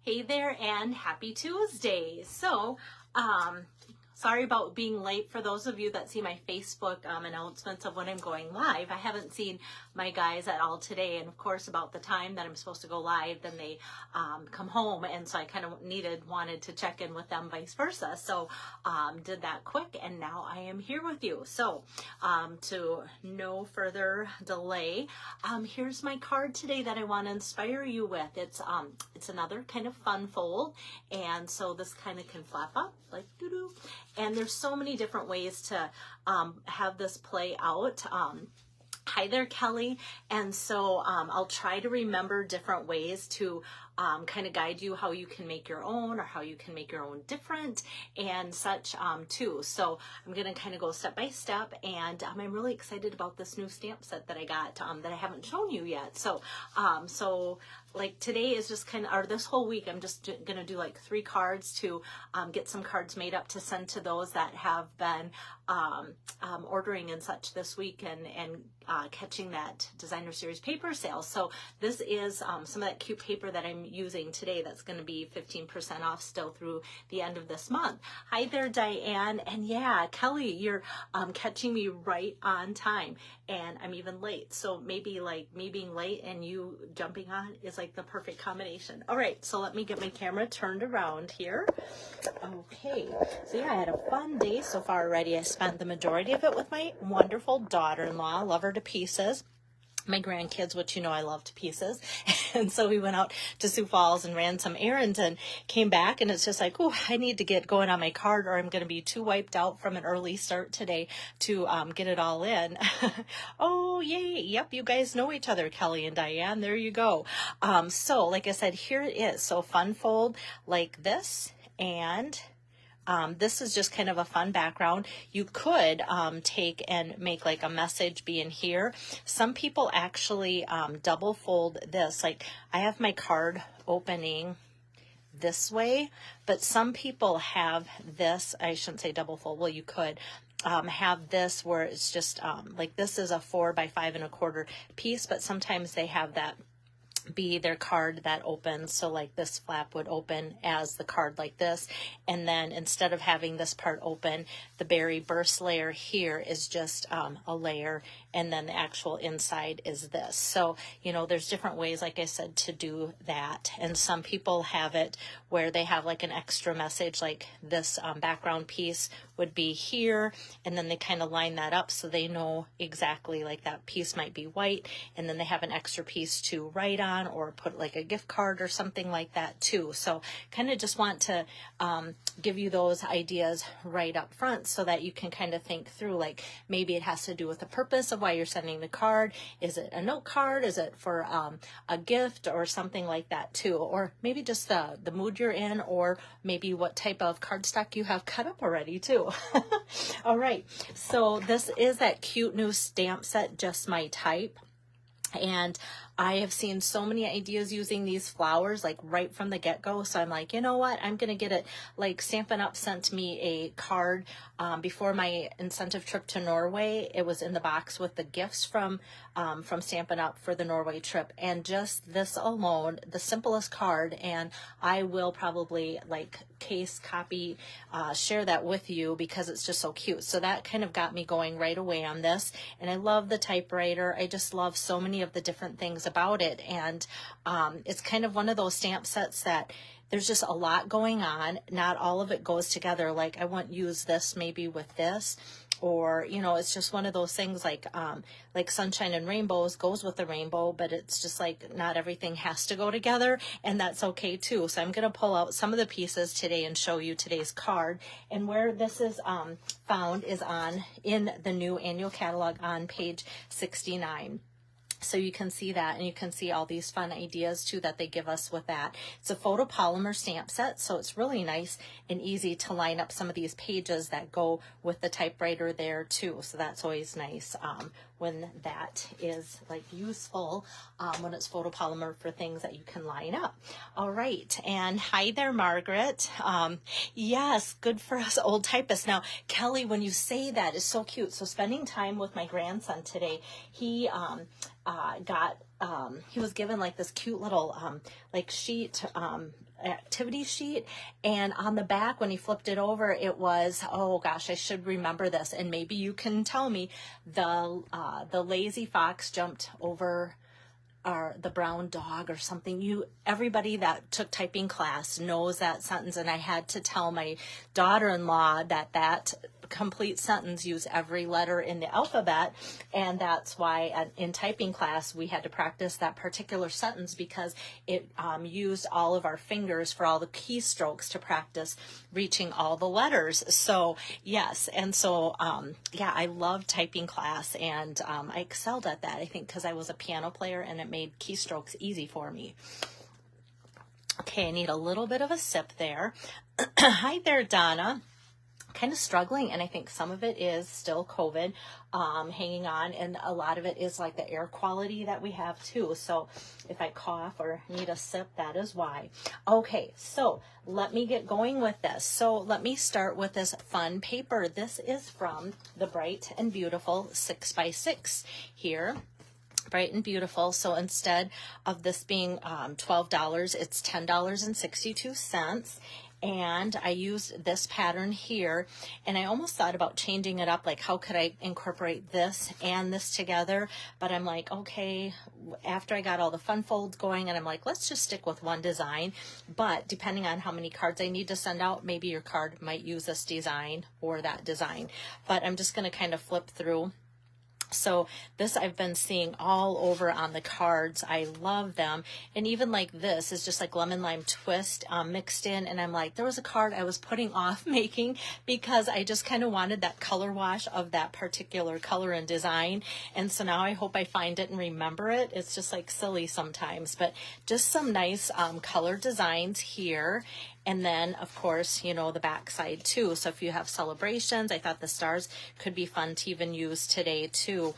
Hey there and happy Tuesday. Sorry about being late for those of you that see my Facebook announcements of when I'm going live. I haven't seen my guys at all today, and of course about the time that I'm supposed to go live, then they come home, and so I kind of wanted to check in with them, vice versa. So did that quick, and now I am here with you. So to no further delay, here's my card today that I want to inspire you with. It's another kind of fun fold, and so this kind of can flap up like doo-doo. And there's so many different ways to have this play out. Hi there, Kelly. And so I'll try to remember different ways to kind of guide you how you can make your own, or how you can make your own different and such too. So I'm going to kind of go step by step, and I'm really excited about this new stamp set that I got that I haven't shown you yet. So like today is just kind of, or this whole week, I'm just going to do like 3 cards to get some cards made up to send to those that have been ordering and such this week, and catching that designer series paper sale. So this is some of that cute paper that I'm using today that's going to be 15% off still through the end of this month. Hi there, Diane. And yeah, Kelly, you're catching me right on time, and I'm even late. So maybe like me being late and you jumping on is like the perfect combination. All right, so let me get my camera turned around here. Okay, so yeah, I had a fun day so far already. I spent the majority of it with my wonderful daughter-in-law. Love her to pieces. My grandkids, which you know I love to pieces. And so we went out to Sioux Falls and ran some errands and came back, and it's just like, oh, I need to get going on my card, or I'm going to be too wiped out from an early start today to get it all in. Oh, yay. Yep, you guys know each other, Kelly and Diane. There you go. So like I said, here it is. So fun fold like this, and this is just kind of a fun background. You could take and make like a message be in here. Some people actually double fold this. Like I have my card opening this way, but some people have this, I shouldn't say double fold, well, you could have this where it's just like this is a 4 by 5 1/4 piece, but sometimes they have that be their card that opens. So like this flap would open as the card like this, and then instead of having this part open, the berry burst layer here is just a layer, and then the actual inside is this. So you know, there's different ways, like I said, to do that. And some people have it where they have like an extra message, like this background piece would be here, and then they kind of line that up so they know exactly, like that piece might be white, and then they have an extra piece to write on or put like a gift card or something like that too. So kind of just want to give you those ideas right up front so that you can kind of think through, like maybe it has to do with the purpose of why you're sending the card. Is it a note card? Is it for a gift or something like that too? Or maybe just the mood you're in, or maybe what type of cardstock you have cut up already too. All right, so this is that cute new stamp set, Just My Type. And I have seen so many ideas using these flowers like right from the get-go. So I'm like, you know what? I'm going to get it. Like Stampin' Up! Sent me a card before my incentive trip to Norway. It was in the box with the gifts from Stampin' Up! For the Norway trip. And just this alone, the simplest card, and I will probably like case copy, share that with you because it's just so cute. So that kind of got me going right away on this. And I love the typewriter. I just love so many of the different things about it. And it's kind of one of those stamp sets that there's just a lot going on. Not all of it goes together. Like I wouldn't use this maybe with this, or, you know, it's just one of those things like Sunshine and Rainbows goes with the rainbow, but it's just like not everything has to go together, and that's okay too. So I'm going to pull out some of the pieces today and show you today's card. And where this is found is in the new annual catalog on page 69. So you can see that, and you can see all these fun ideas too that they give us with that. It's a photopolymer stamp set, so it's really nice and easy to line up some of these pages that go with the typewriter there too. So that's always nice when that is like useful, when it's photopolymer for things that you can line up. All right, and hi there, Margaret. Yes, good for us old typists. Now, Kelly, when you say that is so cute. So spending time with my grandson today, he he was given like this cute little like sheet activity sheet, and on the back when he flipped it over, it was, oh gosh, I should remember this, and maybe you can tell me, the lazy fox jumped over the brown dog or something. Everybody that took typing class knows that sentence, and I had to tell my daughter-in-law that complete sentence used every letter in the alphabet, and that's why in typing class we had to practice that particular sentence, because it used all of our fingers for all the keystrokes to practice reaching all the letters. So yes, and so yeah, I love typing class, and I excelled at that, I think, because I was a piano player and it made keystrokes easy for me. Okay, I need a little bit of a sip there. Hi there, Donna. Kind of struggling, and I think some of it is still COVID hanging on, and a lot of it is like the air quality that we have too. So if I cough or need a sip, that is why. Okay, so let me get going with this. So let me start with this fun paper. This is from the Bright and Beautiful 6x6 here. Bright and Beautiful. So instead of this being $12, it's $10.62. And I used this pattern here, and I almost thought about changing it up, like how could I incorporate this and this together, but I'm like, okay, after I got all the fun folds going, and I'm like, let's just stick with one design. But depending on how many cards I need to send out, maybe your card might use this design or that design, but I'm just going to kind of flip through. So this I've been seeing all over on the cards. I love them. And even like this is just like lemon lime twist mixed in. And I'm like, there was a card I was putting off making because I just kind of wanted that color wash of that particular color and design. And so now I hope I find it and remember it. It's just like silly sometimes, but just some nice color designs here. And then, of course, you know, the back side too. So if you have celebrations, I thought the stars could be fun to even use today too.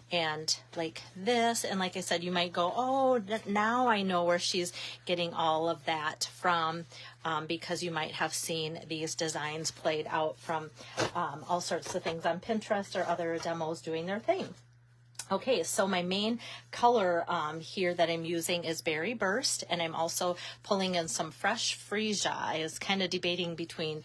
And like this, and like I said, you might go, oh, now I know where she's getting all of that from, because you might have seen these designs played out from all sorts of things on Pinterest or other demos doing their thing. Okay, so my main color here that I'm using is Berry Burst, and I'm also pulling in some Fresh Freesia. I was kind of debating between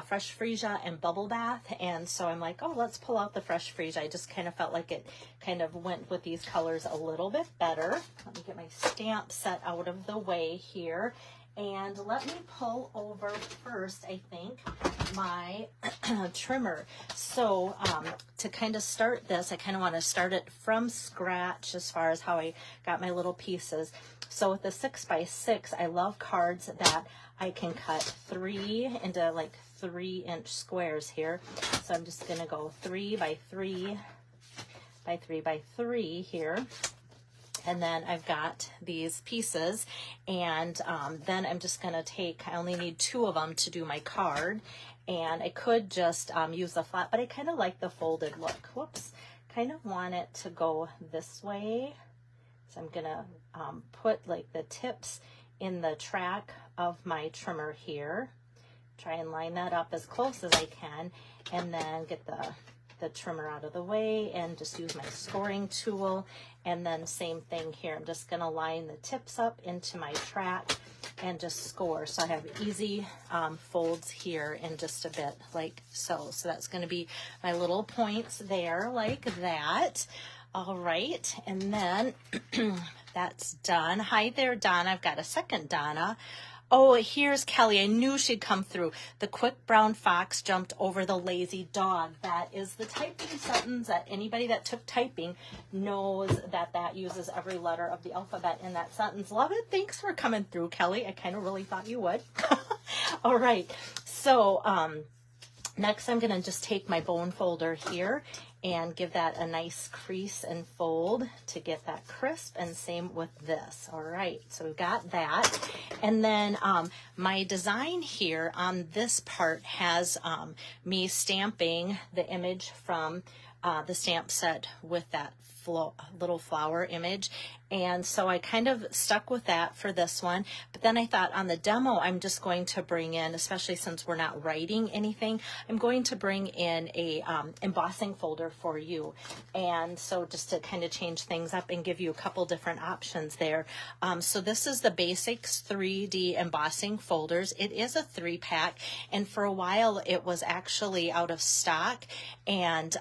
Fresh Freesia and Bubble Bath, and so I'm like, oh, let's pull out the Fresh Freesia. I just kind of felt like it kind of went with these colors a little bit better. Let me get my stamp set out of the way here. And let me pull over first, I think, my trimmer. So to kind of start this, I kind of want to start it from scratch as far as how I got my little pieces. So with the 6x6, I love cards that I can cut 3 into like 3-inch squares here. So I'm just going to go 3 by 3 by 3 by 3 here. And then I've got these pieces, and then I'm just going to take, I only need 2 of them to do my card, and I could just use the flat, but I kind of like the folded look. Whoops, kind of want it to go this way. So I'm going to put like the tips in the track of my trimmer here. Try and line that up as close as I can, and then get the trimmer out of the way and just use my scoring tool. And then same thing here. I'm just going to line the tips up into my track and just score. So I have easy folds here in just a bit like so. So that's going to be my little points there like that. All right. And then that's done. Hi there, Donna. I've got a second Donna. Oh, here's Kelly. I knew she'd come through. The quick brown fox jumped over the lazy dog. That is the typing sentence that anybody that took typing knows that uses every letter of the alphabet in that sentence. Love it. Thanks for coming through, Kelly. I kind of really thought you would. All right. So next I'm going to just take my bone folder here and give that a nice crease and fold to get that crisp, and same with this. All right, so we've got that. And then my design here on this part has me stamping the image from the stamp set with that little flower image. And so I kind of stuck with that for this one. But then I thought on the demo, I'm just going to bring in, especially since we're not writing anything, I'm going to bring in a embossing folder for you. And so just to kind of change things up and give you a couple different options there. So this is the Basics 3D embossing folders. It is a 3-pack, and for a while it was actually out of stock, and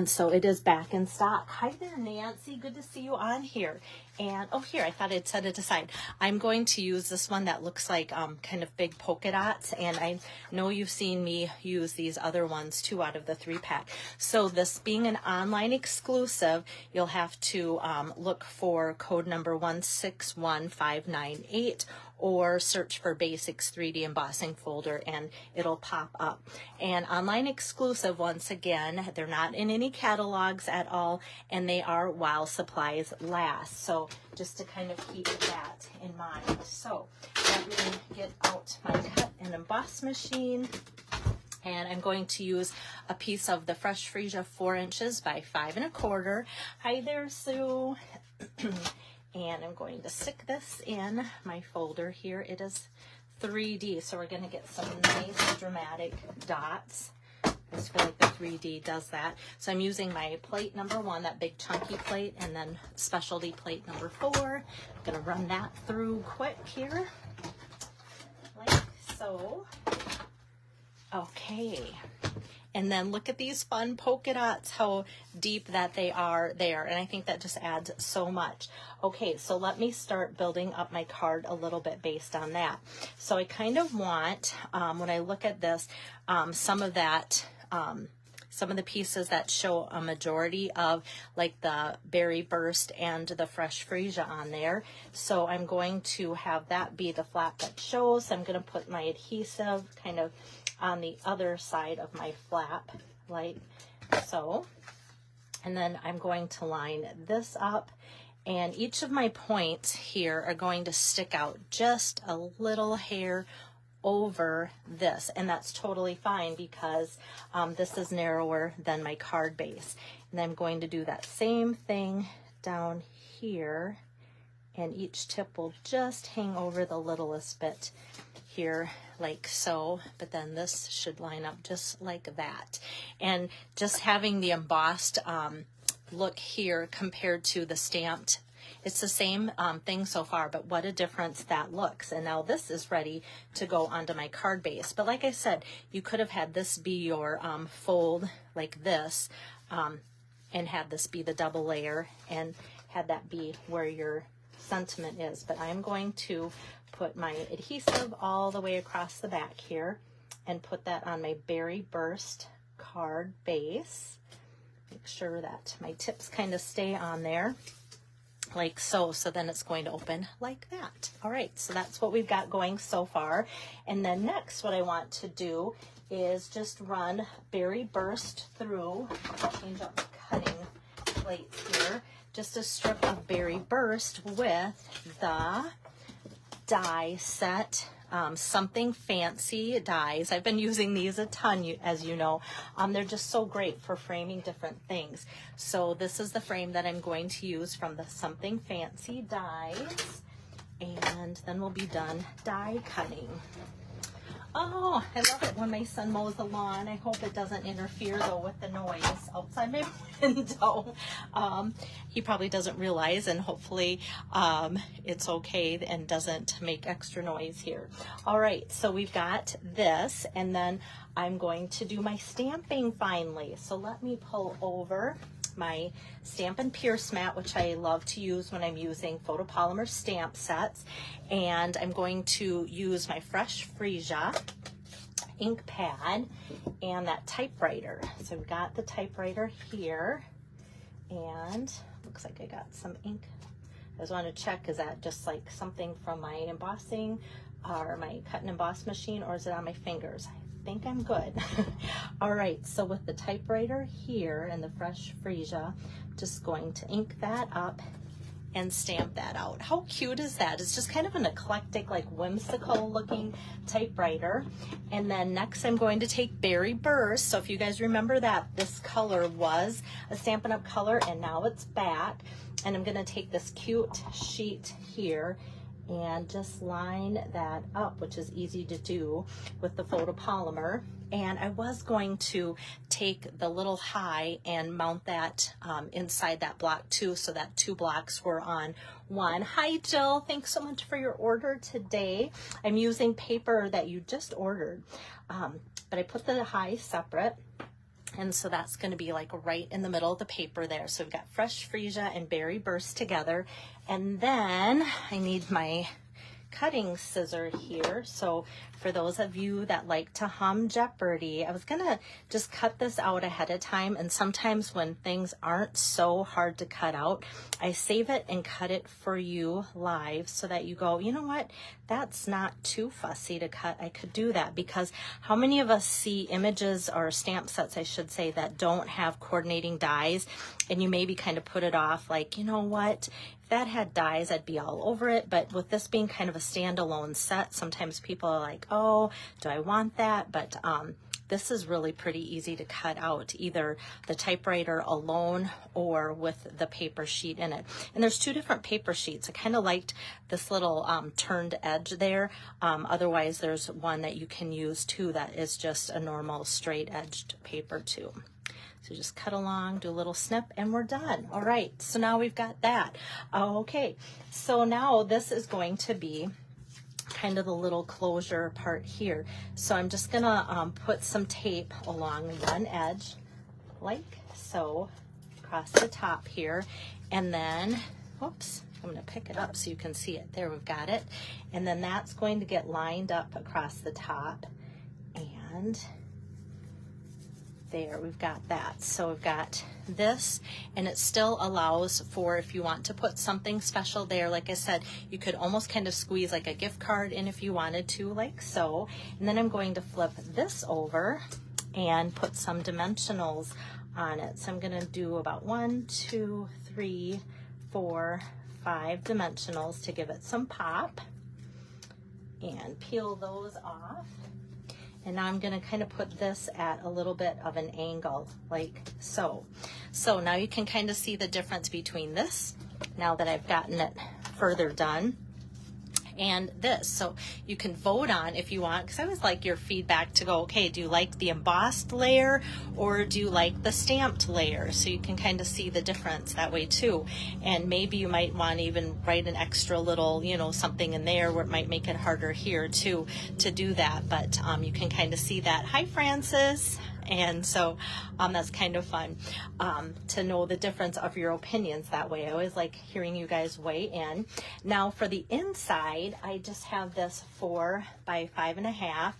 so it is back in stock. Hi there, Nancy. Good to see you on here. And, oh, here, I thought I'd set it aside. I'm going to use this one that looks like kind of big polka dots. And I know you've seen me use these other ones too out of the 3-pack. So this being an online exclusive, you'll have to look for code number 161598 or search for Basics 3D embossing folder and it'll pop up. And online exclusive, once again, they're not in any catalogs at all, and they are while supplies last. So just to kind of keep that in mind. So let me get out my cut and emboss machine. And I'm going to use a piece of the Fresh Freesia 4 inches by 5 1/4. Hi there, Sue. And I'm going to stick this in my folder here. It is 3D, so we're going to get some nice dramatic dots. I just feel like the 3D does that. So I'm using my plate number 1, that big chunky plate, and then specialty plate number 4. I'm going to run that through quick here, like so. Okay. And then look at these fun polka dots, how deep that they are there. And I think that just adds so much. Okay, so let me start building up my card a little bit based on that. So I kind of want, when I look at this, some of the pieces that show a majority of like the Berry Burst and the Fresh Freesia on there. So I'm going to have that be the flap that shows. I'm going to put my adhesive kind of on the other side of my flap, like so. And then I'm going to line this up, and each of my points here are going to stick out just a little hair over this, and that's totally fine because this is narrower than my card base. And I'm going to do that same thing down here, and each tip will just hang over the littlest bit here, like so. But then this should line up just like that. And just having the embossed look here compared to the stamped, it's the same thing so far, but what a difference that looks. And now this is ready to go onto my card base. But like I said, you could have had this be your fold like this, and had this be the double layer, and had that be where your sentiment is. But I'm going to put my adhesive all the way across the back here and put that on my Berry Burst card base. Make sure that my tips kind of stay on there like so. So then it's going to open like that. All right, so that's what we've got going so far. And then next, what I want to do is just run Berry Burst through. I'll change up the cutting plates here. Just a strip of Berry Burst with the die set, Something Fancy dies. I've been using these a ton, as you know. They're just so great for framing different things. So this is the frame that I'm going to use from the Something Fancy dies, and then we'll be done die cutting. Oh, I love it when my son mows the lawn. I hope it doesn't interfere, though, with the noise outside my window. He probably doesn't realize, and hopefully it's okay and doesn't make extra noise here. All right, so we've got this, and then I'm going to do my stamping finally. So let me pull over my Stampin' Pierce mat, which I love to use when I'm using photopolymer stamp sets. And I'm going to use my Fresh Freesia ink pad and that typewriter. So we've got the typewriter here, and looks like I got some ink. I just want to check, is that just like something from my embossing or my cut and emboss machine, or is it on my fingers? I think I'm good. All right, so with the typewriter here and the Fresh Freesia, just going to ink that up and stamp that out. How cute is that? It's just kind of an eclectic, like whimsical looking typewriter. And then next I'm going to take Berry Burst. So if you guys remember that this color was a Stampin' Up! Color and now it's back. And I'm gonna take this cute sheet here and just line that up, which is easy to do with the photopolymer. And I was going to take the little high and mount that inside that block too, so that 2 blocks were on one. Hi Jill, thanks so much for your order today. I'm using paper that you just ordered, but I put the high separate. And so that's going to be like right in the middle of the paper there. So we've got Fresh Freesia and Berry Burst together. And then I need my cutting scissor here. So for those of you that like to hum Jeopardy, I was gonna just cut this out ahead of time, and sometimes when things aren't so hard to cut out, I save it and cut it for you live so that you go, you know what, that's not too fussy to cut. I could do that. Because how many of us see images or stamp sets, I should say, that don't have coordinating dies, and you maybe kind of put it off like, you know what, that had dies, I'd be all over it. But with this being kind of a standalone set, sometimes people are like, oh, do I want that? But this is really pretty easy to cut out, either the typewriter alone or with the paper sheet in it. And there's 2 different paper sheets. I kind of liked this little turned edge there. Otherwise, there's one that you can use too that is just a normal straight edged paper too. So just cut along, do a little snip, and we're done. All right, so now we've got that. Okay, so now this is going to be kind of the little closure part here. So I'm just gonna put some tape along one edge, like so, across the top here, and then, whoops, I'm gonna pick it up so you can see it. There, we've got it. And then that's going to get lined up across the top, and there, we've got that. So we've got this, and it still allows for, if you want to put something special there, like I said, you could almost kind of squeeze like a gift card in if you wanted to, like so. And then I'm going to flip this over and put some dimensionals on it. So I'm gonna do about 1, 2, 3, 4, 5 dimensionals to give it some pop, and peel those off. And now I'm going to kind of put this at a little bit of an angle, like so. So now you can kind of see the difference between this, now that I've gotten it further done, and this. So you can vote on if you want, because I always like your feedback to go, okay, do you like the embossed layer or do you like the stamped layer? So you can kind of see the difference that way too. And maybe you might want to even write an extra little, you know, something in there where it might make it harder here too to do that. But you can kind of see that. Hi, Francis. And so that's kind of fun to know the difference of your opinions that way. I always like hearing you guys weigh in. Now for the inside, I just have this 4 by 5.5,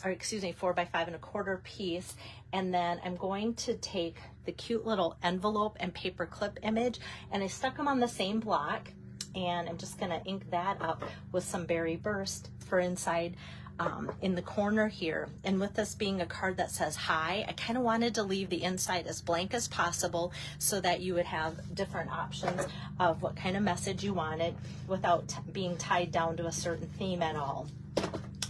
or excuse me, 4 by 5.25 piece. And then I'm going to take the cute little envelope and paper clip image, and I stuck them on the same block, and I'm just gonna ink that up with some Berry Burst for inside in the corner here. And with this being a card that says hi, I kind of wanted to leave the inside as blank as possible so that you would have different options of what kind of message you wanted without being tied down to a certain theme at all.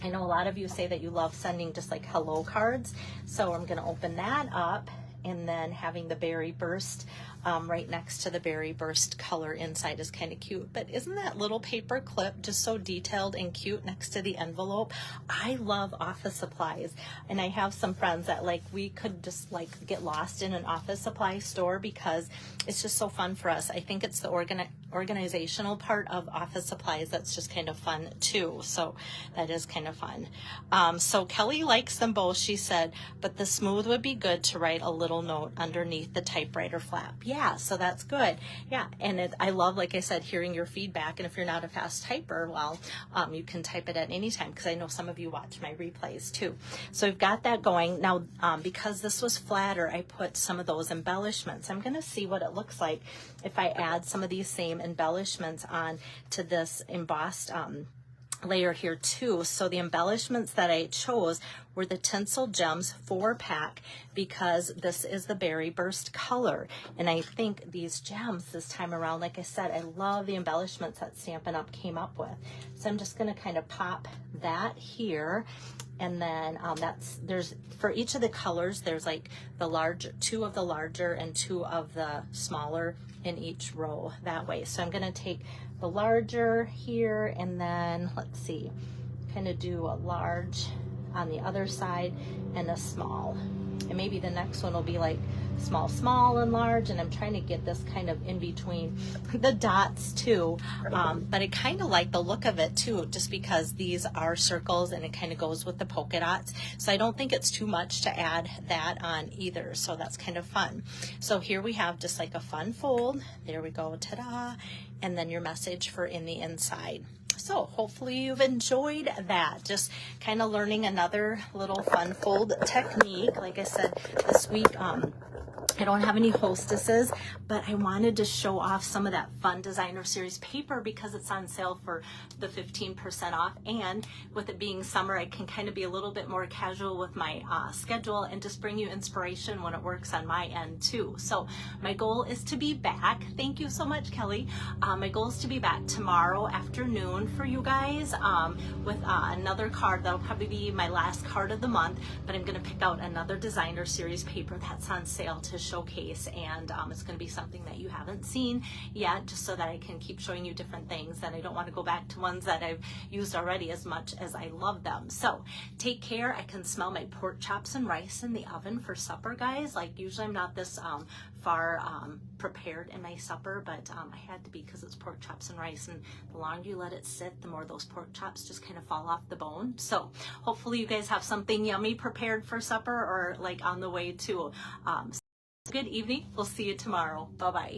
I know a lot of you say that you love sending just like hello cards, so I'm going to open that up, and then having the Berry Burst right next to the Berry Burst color inside is kind of cute. But isn't that little paper clip just so detailed and cute next to the envelope? I love office supplies, and I have some friends that like we could just like get lost in an office supply store because it's just so fun for us. I think it's the organizational part of office supplies that's just kind of fun too. So that is kind of fun. So Kelly likes them both, she said, but the smooth would be good to write a little note underneath the typewriter flap. Yeah, so that's good. Yeah, and I love, like I said, hearing your feedback. And if you're not a fast typer, well, you can type it at any time, because I know some of you watch my replays too. So we've got that going. Now, because this was flatter, I put some of those embellishments. I'm going to see what it looks like if I add some of these same embellishments on to this embossed layer here too. So the embellishments that I chose were the Tinsel Gems 4-pack because this is the Berry Burst color. And I think these gems this time around, like I said, I love the embellishments that Stampin' Up! Came up with. So I'm just going to kind of pop that here. And then there's, for each of the colors, there's like the large, 2 of the larger and 2 of the smaller in each row that way. So I'm going to take the larger here, and then let's see, kind of do a large on the other side and a small, and maybe the next one will be like small and large, and I'm trying to get this kind of in between the dots too, but I kind of like the look of it too, just because these are circles and it kind of goes with the polka dots, so I don't think it's too much to add that on either, so that's kind of fun. So here we have just like a fun fold, there we go, ta-da, and then your message for in the inside. So hopefully you've enjoyed that. Just kind of learning another little fun fold technique. Like I said, this week, I don't have any hostesses, but I wanted to show off some of that fun designer series paper because it's on sale for the 15% off. And with it being summer, I can kind of be a little bit more casual with my schedule and just bring you inspiration when it works on my end too. So my goal is to be back. Thank you so much, Kelly. My goal is to be back tomorrow afternoon for you guys with another card. That'll probably be my last card of the month, but I'm going to pick out another designer series paper that's on sale to showcase, and it's going to be something that you haven't seen yet, just so that I can keep showing you different things, and I don't want to go back to ones that I've used already as much as I love them. So take care. I can smell my pork chops and rice in the oven for supper, guys. Like usually I'm not this far prepared in my supper, but I had to be because it's pork chops and rice, and the longer you let it sit, the more those pork chops just kind of fall off the bone. So hopefully you guys have something yummy prepared for supper or like on the way to good evening. We'll see you tomorrow. Bye-bye.